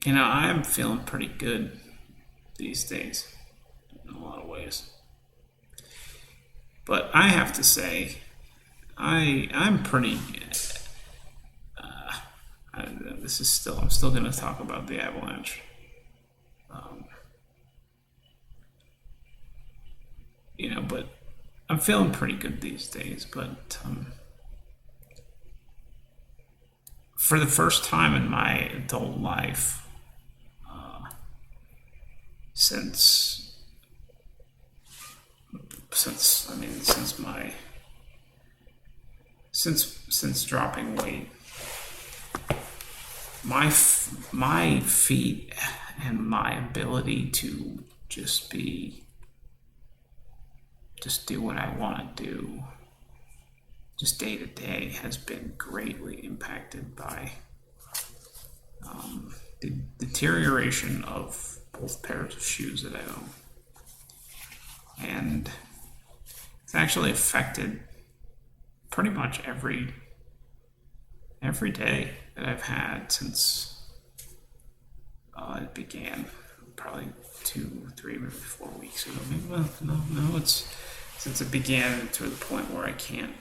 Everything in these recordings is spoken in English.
I'm feeling pretty good these days in a lot of ways. But I have to say, I'm pretty. This is still. I'm still going to talk about the Avalanche. But I'm feeling pretty good these days. But for the first time in my adult life, since since my since dropping weight, my feet and my ability to just do what I want to do, just day to day, has been greatly impacted by the deterioration of both pairs of shoes that I own, and it's actually affected pretty much every day that I've had since it began, probably 2, 3, maybe 4 weeks ago. Maybe, well, no, it's since it began to the point where I can't,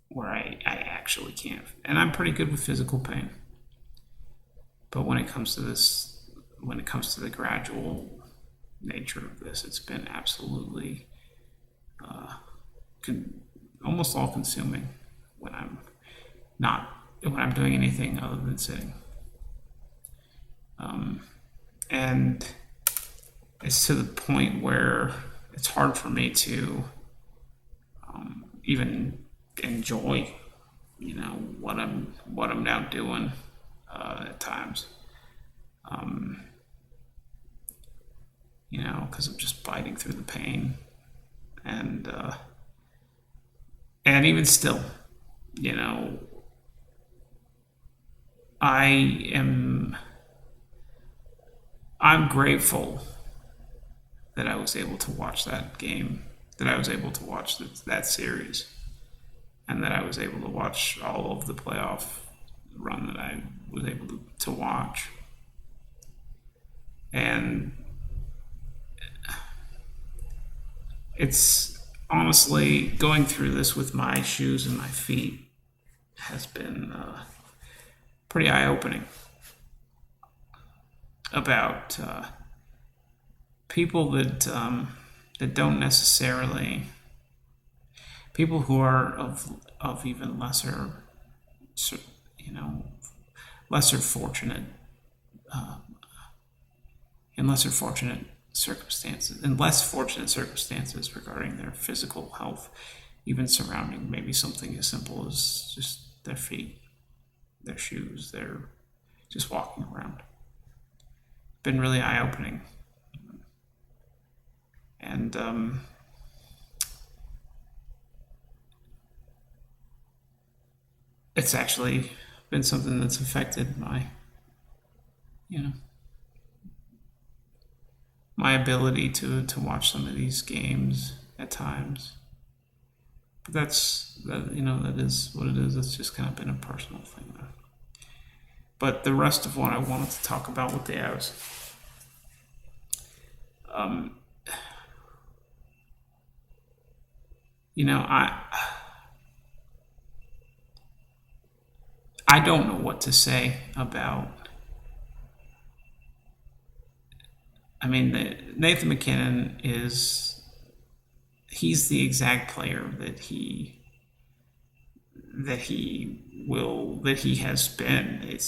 where I actually can't. And I'm pretty good with physical pain. But when it comes to the gradual nature of this, it's been absolutely almost all consuming when not when I'm doing anything other than sitting. And it's to the point where it's hard for me to even enjoy, what I'm now doing at times. Because I'm just biting through the pain, and even still, you know, I am I'm grateful that I was able to watch that game, that I was able to watch that series, and that I was able to watch all of the playoff run that I was able to watch. And it's honestly going through this with my shoes and my feet has been pretty eye opening about people that don't necessarily, people who are of even lesser, you know lesser fortunate, in lesser fortunate circumstances, in less fortunate circumstances regarding their physical health, even surrounding maybe something as simple as just their feet, their shoes, their just walking around. Been really eye opening, and it's actually been something that's affected you know, my ability to watch some of these games at times. But that is what it is. It's just kind of been a personal thing, though. But the rest of what I wanted to talk about with the Avs, um, you know, I don't know what to say about. I mean, Nathan McKinnon he's the exact player that he has been.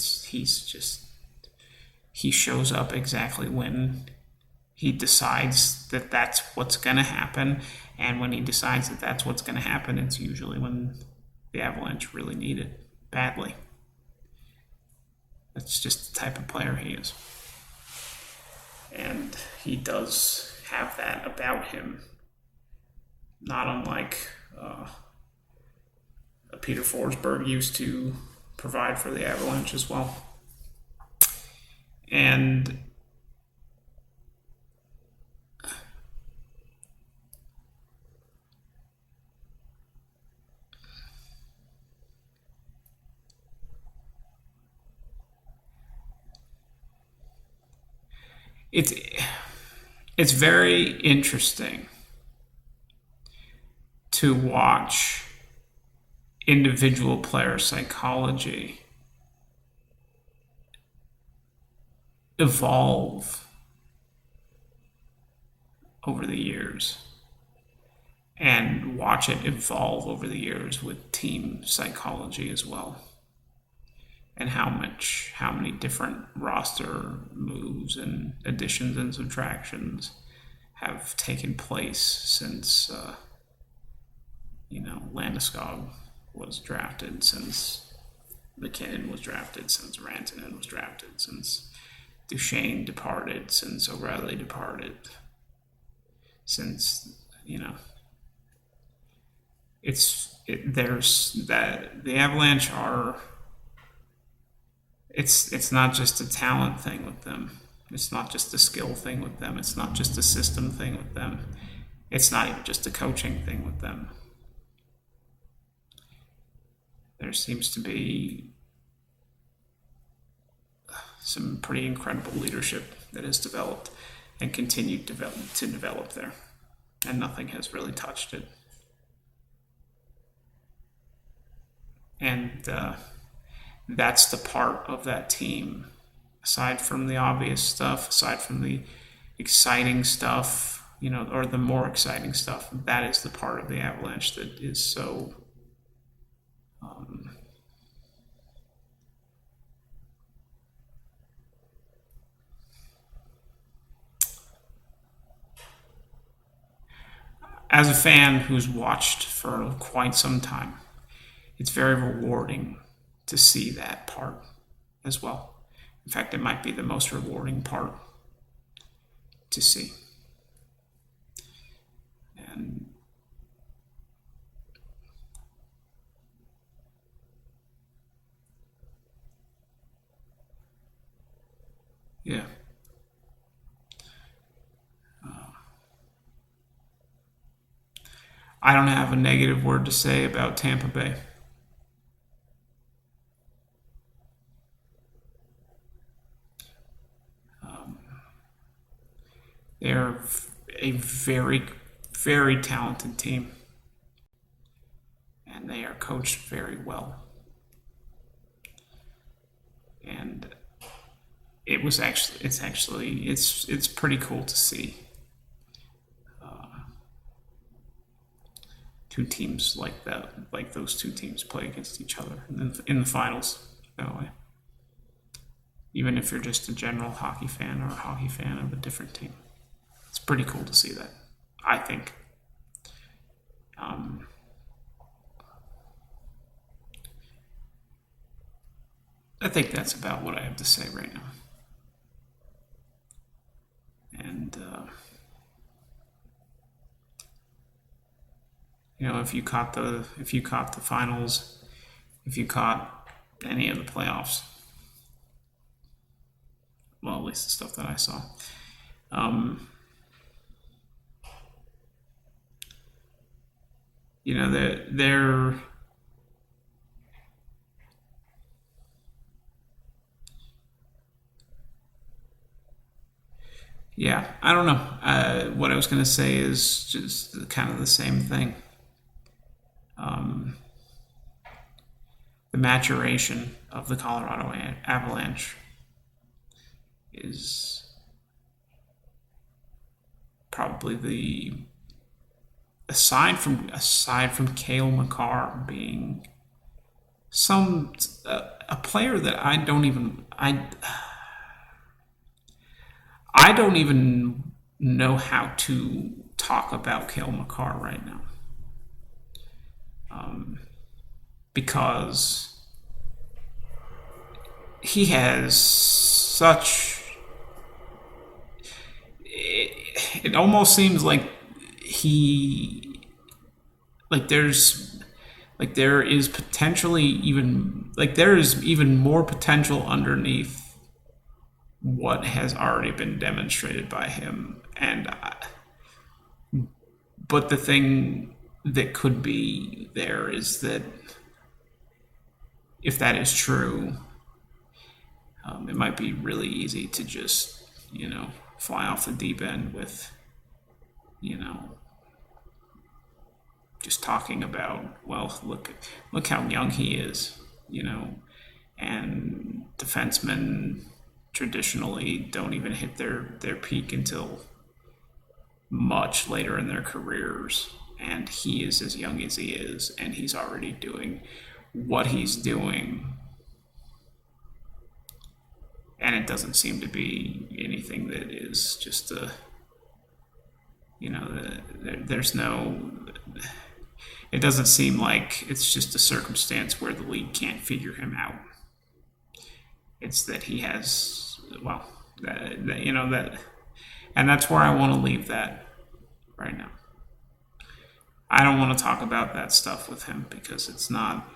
He shows up exactly when he decides that that's what's going to happen, and when he decides that that's what's going to happen, it's usually when the Avalanche really need it badly. That's just the type of player he is, and he does have that about him, not unlike Peter Forsberg used to provide for the Avalanche as well. And it's it's very interesting to watch individual player psychology evolve over the years, and watch it evolve over the years with team psychology as well, and how many different roster moves and additions and subtractions have taken place since Landeskog was drafted, since McKinnon was drafted, since Rantanen was drafted, since Duchesne departed, since O'Reilly departed, since there's that the Avalanche are. It's not just a talent thing with them. It's not just a skill thing with them. It's not just a system thing with them. It's not even just a coaching thing with them. There seems to be some pretty incredible leadership that has developed and continued to develop there, and nothing has really touched it. And that's the part of that team, aside from the obvious stuff, aside from the exciting stuff, or the more exciting stuff, that is the part of the Avalanche that is so as a fan who's watched for quite some time, it's very rewarding to see that part as well. In fact, it might be the most rewarding part to see. And yeah. I don't have a negative word to say about Tampa Bay. They're a very, very talented team, and they are coached very well. And it's pretty cool to see two teams like that, like those two teams play against each other in the finals, by the way. Even if you're just a general hockey fan or a hockey fan of a different team. It's pretty cool to see that, I think. I think that's about what I have to say right now. And if you caught the finals, if you caught any of the playoffs, well, at least the stuff that I saw. They're yeah, I don't know. What I was going to say is just kind of the same thing. The maturation of the Colorado Avalanche is probably aside from Cale Makar being a player that I don't even know how to talk about Cale Makar right now, because he has such. It almost seems like there is potentially there is even more potential underneath what has already been demonstrated by him, but the thing that could be there is that if that is true, it might be really easy to just fly off the deep end with, you know, just talking about, well, look how young he is, you know, and defensemen traditionally don't even hit their peak until much later in their careers, and he is as young as he is, and he's already doing what he's doing, and it doesn't seem to be anything that is just a, you know, there's no, it doesn't seem like it's just a circumstance where the league can't figure him out. It's that he has, well, you know, that, and that's where I want to leave that right now. I don't want to talk about that stuff with him because it's not,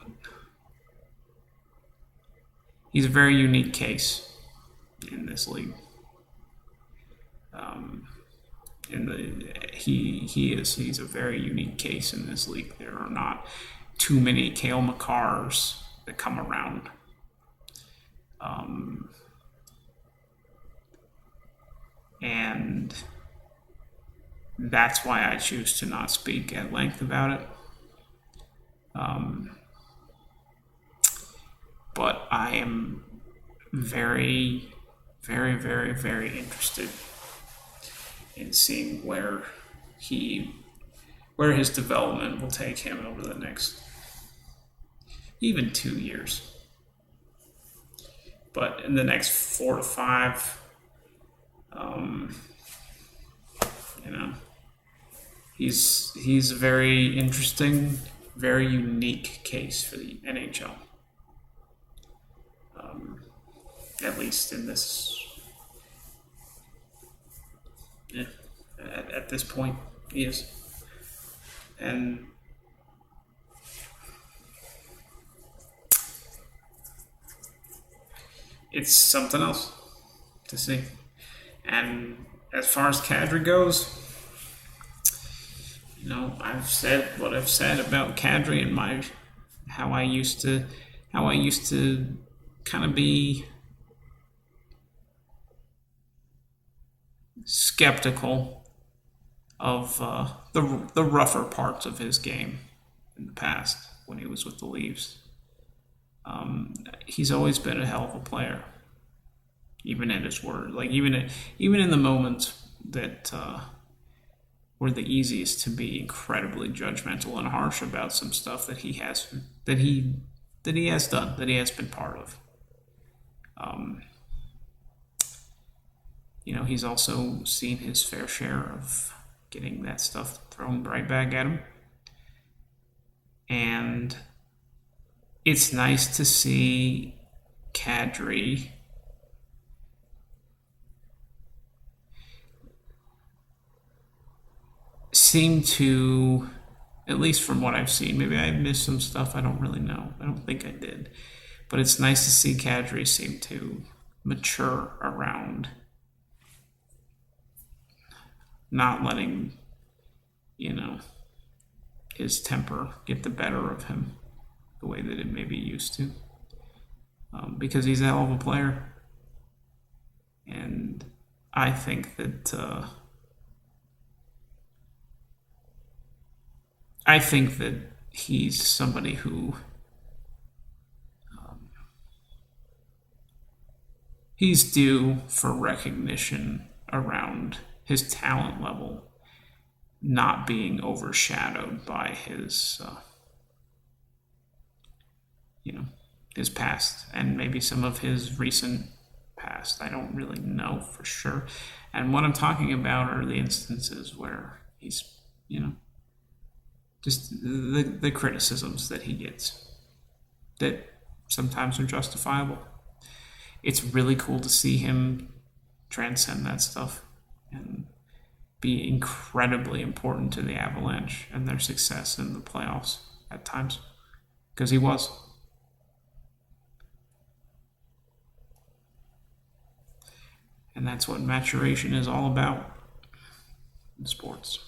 he's a very unique case in this league. He's a very unique case in this league. There are not too many Cale Makars that come around. And that's why I choose to not speak at length about it. But I am very, very, very, very interested in seeing where his development will take him over the next even 2 years. But in the next 4 to 5, you know, he's a very interesting, very unique case for the NHL. At least in this, at this point, he is. And it's something else to see. And as far as Kadri goes, you know, I've said what I've said about Kadri and how I used to kind of be skeptical of the rougher parts of his game in the past when he was with the Leafs. He's always been a hell of a player, even at his word. Like even in the moments that were the easiest to be incredibly judgmental and harsh about some stuff that he has done, that he has been part of. You know, he's also seen his fair share of getting that stuff thrown right back at him. And it's nice to see Kadri seem to, at least from what I've seen, maybe I missed some stuff, I don't really know. I don't think I did. But it's nice to see Kadri seem to mature around not letting, you know, his temper get the better of him the way that it maybe used to. Because he's a hell of a player. And I think that he's somebody who he's due for recognition around his talent level not being overshadowed by his his past and maybe some of his recent past. I don't really know for sure. And what I'm talking about are the instances where he's, just the criticisms that he gets that sometimes are justifiable. It's really cool to see him transcend that stuff and be incredibly important to the Avalanche and their success in the playoffs at times, because he was. And that's what maturation is all about in sports.